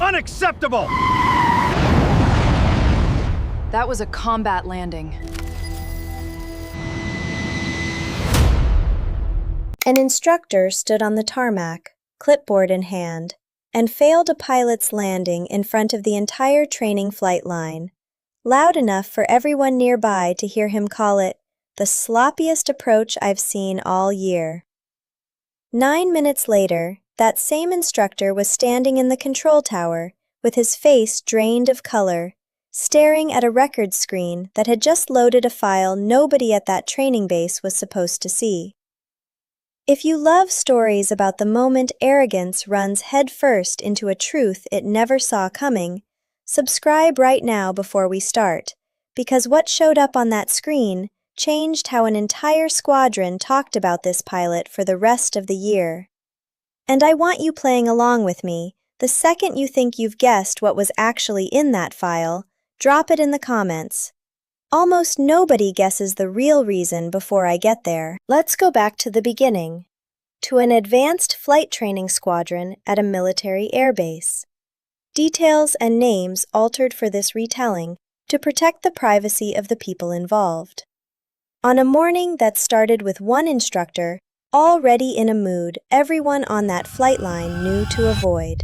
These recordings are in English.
unacceptable! That was a combat landing. An instructor stood on the tarmac, clipboard in hand, and failed a pilot's landing in front of the entire training flight line, loud enough for everyone nearby to hear him call it the sloppiest approach I've seen all year. 9 minutes later, that same instructor was standing in the control tower, with his face drained of color, staring at a record screen that had just loaded a file nobody at that training base was supposed to see. If you love stories about the moment arrogance runs headfirst into a truth it never saw coming, subscribe right now before we start, because what showed up on that screen changed how an entire squadron talked about this pilot for the rest of the year. And I want you playing along with me. The second you think you've guessed what was actually in that file, drop it in the comments. Almost nobody guesses the real reason before I get there. Let's go back to the beginning, to an advanced flight training squadron at a military airbase. Details and names altered for this retelling to protect the privacy of the people involved. On a morning that started with one instructor already in a mood everyone on that flight line knew to avoid.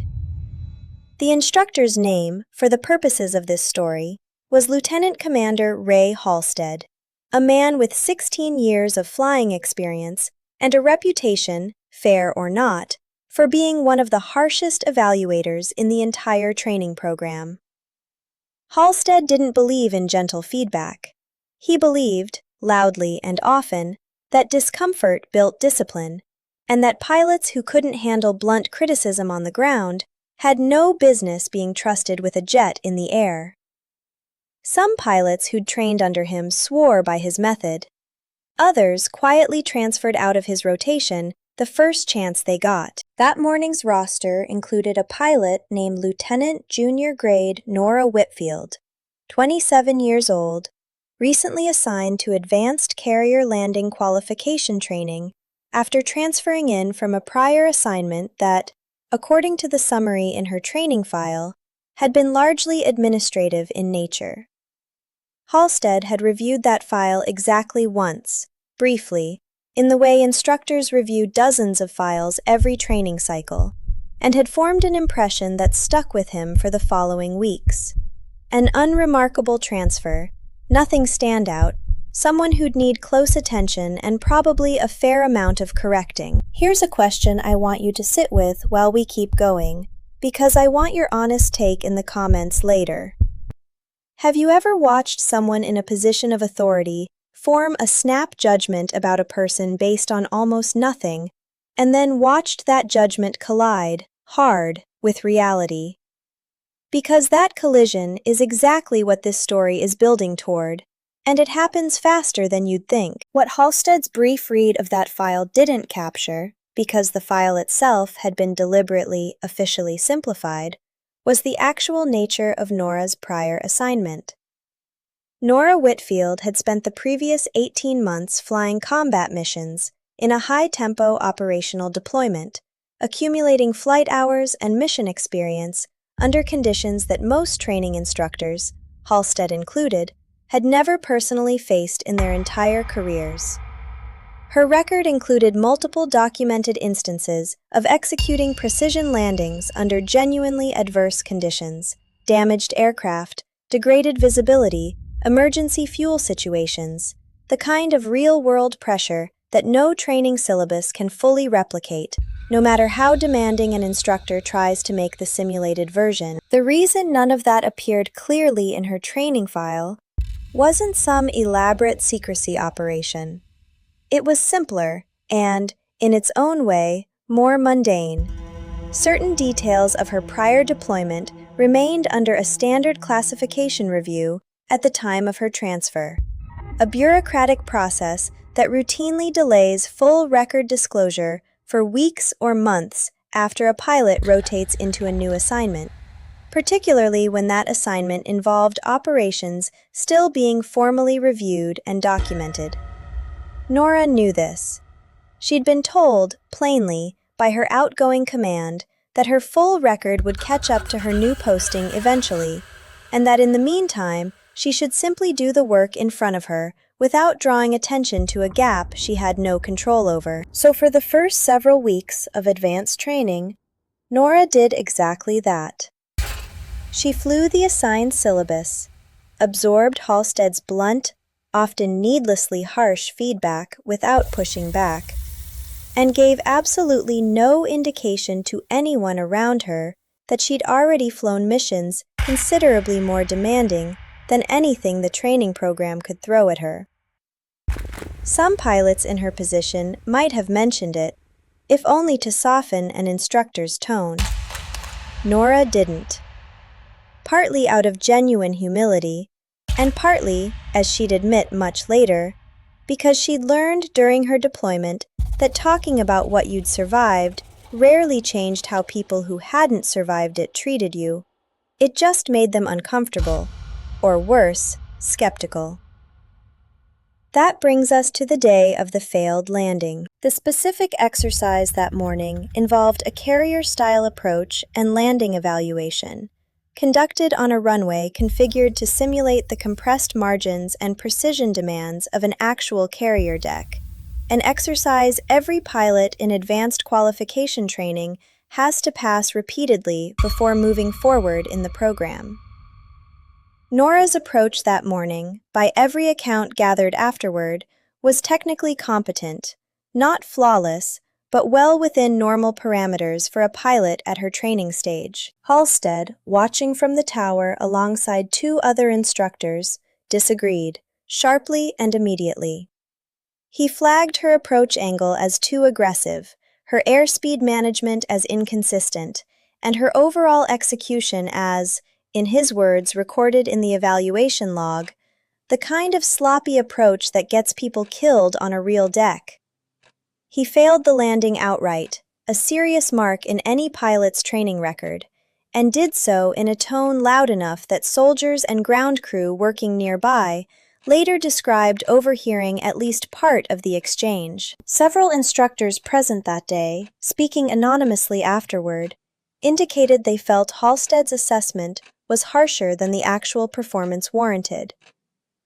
The instructor's name, for the purposes of this story, was Lieutenant Commander Ray Halstead, a man with 16 years of flying experience and a reputation, fair or not, for being one of the harshest evaluators in the entire training program. Halstead didn't believe in gentle feedback. He believed, loudly and often, that discomfort built discipline, and that pilots who couldn't handle blunt criticism on the ground had no business being trusted with a jet in the air. Some pilots who'd trained under him swore by his method. Others quietly transferred out of his rotation the first chance they got. That morning's roster included a pilot named Lieutenant Junior Grade Nora Whitfield, 27 years old, recently assigned to Advanced Carrier Landing Qualification Training after transferring in from a prior assignment that, according to the summary in her training file, had been largely administrative in nature. Halstead had reviewed that file exactly once, briefly, in the way instructors review dozens of files every training cycle, and had formed an impression that stuck with him for the following weeks. An unremarkable transfer, nothing standout, someone who'd need close attention and probably a fair amount of correcting. Here's a question I want you to sit with while we keep going, because I want your honest take in the comments later. Have you ever watched someone in a position of authority form a snap judgment about a person based on almost nothing, and then watched that judgment collide, hard, with reality? Because that collision is exactly what this story is building toward, and it happens faster than you'd think. What Halstead's brief read of that file didn't capture, because the file itself had been deliberately, officially simplified, was the actual nature of Nora's prior assignment. Nora Whitfield had spent the previous 18 months flying combat missions in a high-tempo operational deployment, accumulating flight hours and mission experience under conditions that most training instructors, Halstead included, had never personally faced in their entire careers. Her record included multiple documented instances of executing precision landings under genuinely adverse conditions, damaged aircraft, degraded visibility, emergency fuel situations, the kind of real-world pressure that no training syllabus can fully replicate, no matter how demanding an instructor tries to make the simulated version. The reason none of that appeared clearly in her training file wasn't some elaborate secrecy operation. It was simpler and, in its own way, more mundane. Certain details of her prior deployment remained under a standard classification review at the time of her transfer, a bureaucratic process that routinely delays full record disclosure for weeks or months after a pilot rotates into a new assignment, particularly when that assignment involved operations still being formally reviewed and documented. Nora knew this. She'd been told, plainly, by her outgoing command that her full record would catch up to her new posting eventually, and that in the meantime, she should simply do the work in front of her without drawing attention to a gap she had no control over. So for the first several weeks of advanced training, Nora did exactly that. She flew the assigned syllabus, absorbed Halstead's blunt, often needlessly harsh feedback without pushing back, and gave absolutely no indication to anyone around her that she'd already flown missions considerably more demanding than anything the training program could throw at her. Some pilots in her position might have mentioned it, if only to soften an instructor's tone. Nora didn't. Partly out of genuine humility, and partly, as she'd admit much later, because she'd learned during her deployment that talking about what you'd survived rarely changed how people who hadn't survived it treated you. It just made them uncomfortable, or worse, skeptical. That brings us to the day of the failed landing. The specific exercise that morning involved a carrier-style approach and landing evaluation, conducted on a runway configured to simulate the compressed margins and precision demands of an actual carrier deck, an exercise every pilot in advanced qualification training has to pass repeatedly before moving forward in the program. Nora's approach that morning, by every account gathered afterward, was technically competent, not flawless, but well within normal parameters for a pilot at her training stage. Halstead, watching from the tower alongside two other instructors, disagreed, sharply and immediately. He flagged her approach angle as too aggressive, her airspeed management as inconsistent, and her overall execution as, in his words recorded in the evaluation log, the kind of sloppy approach that gets people killed on a real deck. He failed the landing outright, a serious mark in any pilot's training record, and did so in a tone loud enough that soldiers and ground crew working nearby later described overhearing at least part of the exchange. Several instructors present that day, speaking anonymously afterward, indicated they felt Halstead's assessment was harsher than the actual performance warranted.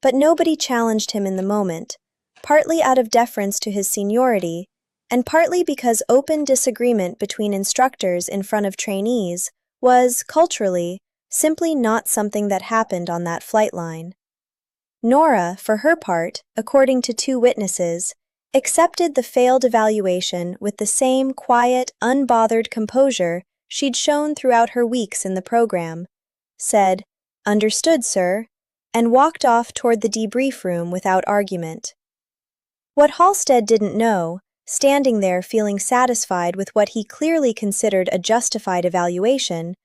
But nobody challenged him in the moment, partly out of deference to his seniority, and partly because open disagreement between instructors in front of trainees was, culturally, simply not something that happened on that flight line. Nora, for her part, according to two witnesses, accepted the failed evaluation with the same quiet, unbothered composure she'd shown throughout her weeks in the program, said, "Understood, sir," and walked off toward the debrief room without argument. What Halstead didn't know, standing there feeling satisfied with what he clearly considered a justified evaluation,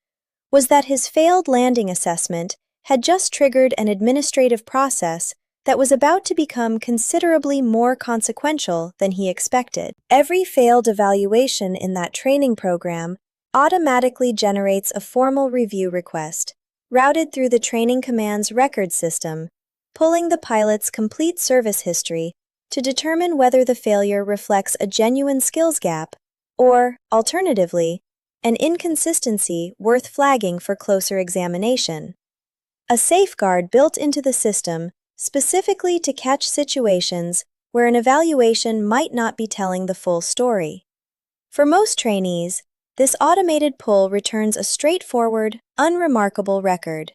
was that his failed landing assessment had just triggered an administrative process that was about to become considerably more consequential than he expected. Every failed evaluation in that training program automatically generates a formal review request, routed through the training command's record system, pulling the pilot's complete service history to determine whether the failure reflects a genuine skills gap or, alternatively, an inconsistency worth flagging for closer examination. A safeguard built into the system specifically to catch situations where an evaluation might not be telling the full story. For most trainees, this automated pull returns a straightforward, unremarkable record,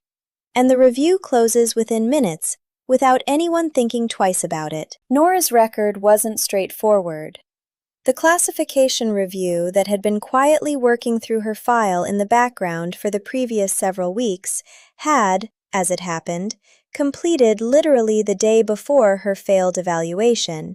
and the review closes within minutes without anyone thinking twice about it. Nora's record wasn't straightforward. The classification review that had been quietly working through her file in the background for the previous several weeks had, as it happened, completed literally the day before her failed evaluation,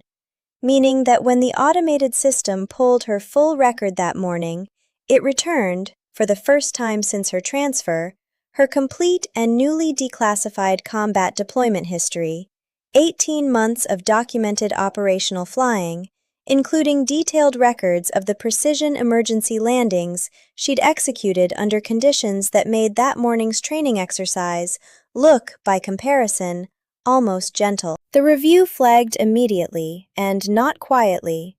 meaning that when the automated system pulled her full record that morning, it returned, for the first time since her transfer, her complete and newly declassified combat deployment history, 18 months of documented operational flying, including detailed records of the precision emergency landings she'd executed under conditions that made that morning's training exercise look, by comparison, almost gentle. The review flagged immediately, and not quietly.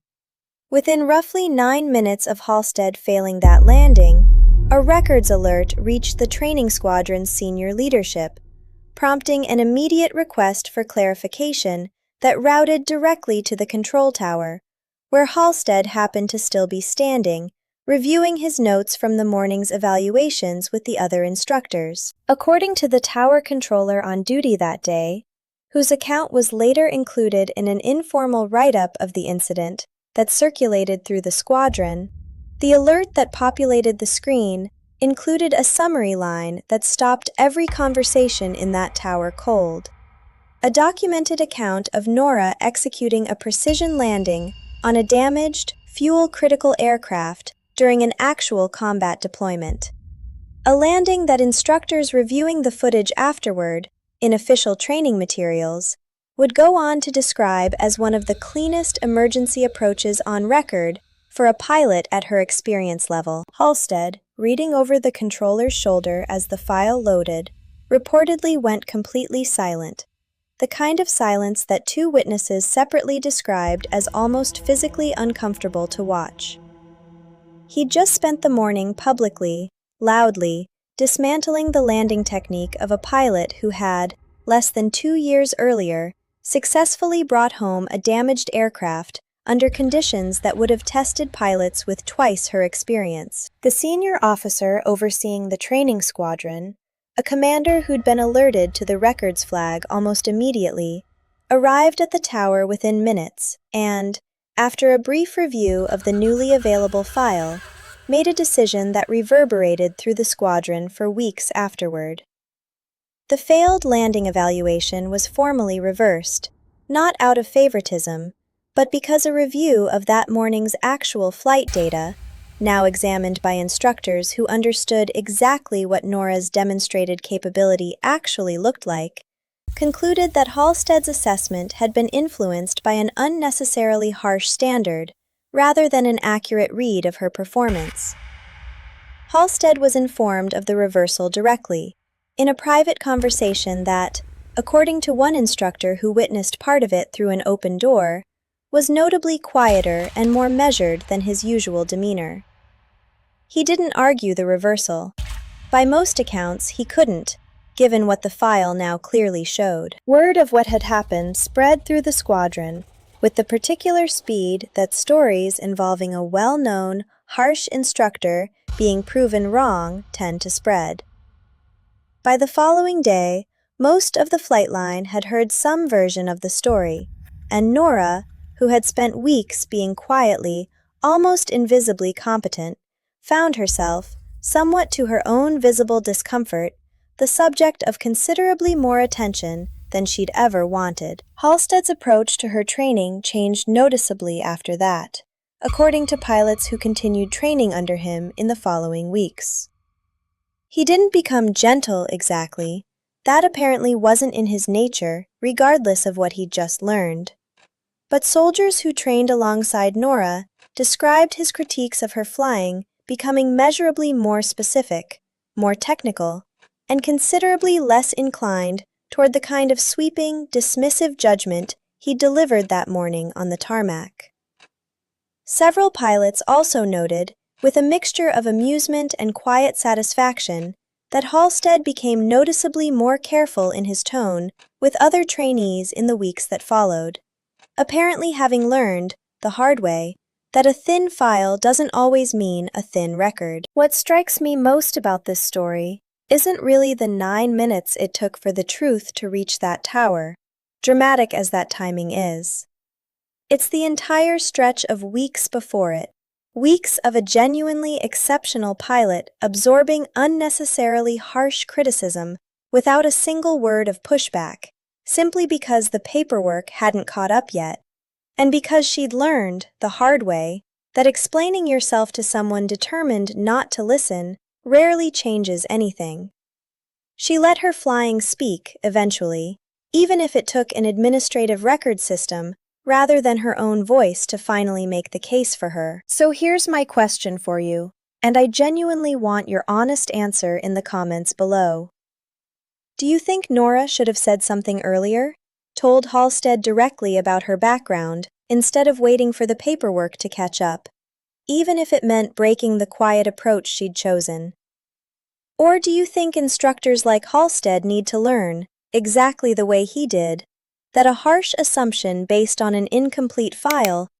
Within roughly 9 minutes of Halstead failing that landing, A records alert reached the training squadron's senior leadership, prompting an immediate request for clarification that routed directly to the control tower, where Halstead happened to still be standing, reviewing his notes from the morning's evaluations with the other instructors. According to the tower controller on duty that day, whose account was later included in an informal write-up of the incident that circulated through the squadron, the alert that populated the screen included a summary line that stopped every conversation in that tower cold. A documented account of Nora executing a precision landing on a damaged, fuel-critical aircraft during an actual combat deployment. A landing that instructors reviewing the footage afterward, in official training materials, would go on to describe as one of the cleanest emergency approaches on record for a pilot at her experience level. Halstead, reading over the controller's shoulder as the file loaded, reportedly went completely silent, the kind of silence that two witnesses separately described as almost physically uncomfortable to watch. He'd just spent the morning publicly, loudly, dismantling the landing technique of a pilot who had, less than 2 years earlier, successfully brought home a damaged aircraft under conditions that would have tested pilots with twice her experience. The senior officer overseeing the training squadron, a commander who'd been alerted to the records flag almost immediately, arrived at the tower within minutes and, after a brief review of the newly available file, made a decision that reverberated through the squadron for weeks afterward. The failed landing evaluation was formally reversed, not out of favoritism, but because a review of that morning's actual flight data, now examined by instructors who understood exactly what Nora's demonstrated capability actually looked like, concluded that Halstead's assessment had been influenced by an unnecessarily harsh standard rather than an accurate read of her performance. Halstead was informed of the reversal directly, in a private conversation that, according to one instructor who witnessed part of it through an open door, was notably quieter and more measured than his usual demeanor. He didn't argue the reversal. By most accounts, he couldn't, given what the file now clearly showed. Word of what had happened spread through the squadron, with the particular speed that stories involving a well-known, harsh instructor being proven wrong tend to spread. By the following day, most of the flight line had heard some version of the story, and Nora, who had spent weeks being quietly, almost invisibly competent, found herself, somewhat to her own visible discomfort, the subject of considerably more attention than she'd ever wanted. Halstead's approach to her training changed noticeably after that, according to pilots who continued training under him in the following weeks. He didn't become gentle exactly. That apparently wasn't in his nature, regardless of what he'd just learned. But soldiers who trained alongside Nora described his critiques of her flying becoming measurably more specific, more technical, and considerably less inclined toward the kind of sweeping, dismissive judgment he delivered that morning on the tarmac. Several pilots also noted, with a mixture of amusement and quiet satisfaction, that Halstead became noticeably more careful in his tone with other trainees in the weeks that followed, apparently having learned, the hard way, that a thin file doesn't always mean a thin record. What strikes me most about this story isn't really the 9 minutes it took for the truth to reach that tower, dramatic as that timing is. It's the entire stretch of weeks before it, weeks of a genuinely exceptional pilot absorbing unnecessarily harsh criticism without a single word of pushback, simply because the paperwork hadn't caught up yet, and because she'd learned, the hard way, that explaining yourself to someone determined not to listen rarely changes anything. She let her flying speak, eventually, even if it took an administrative record system rather than her own voice to finally make the case for her. So here's my question for you, and I genuinely want your honest answer in the comments below. Do you think Nora should have said something earlier, told Halstead directly about her background, instead of waiting for the paperwork to catch up, even if it meant breaking the quiet approach she'd chosen? Or do you think instructors like Halstead need to learn, exactly the way he did, that a harsh assumption based on an incomplete file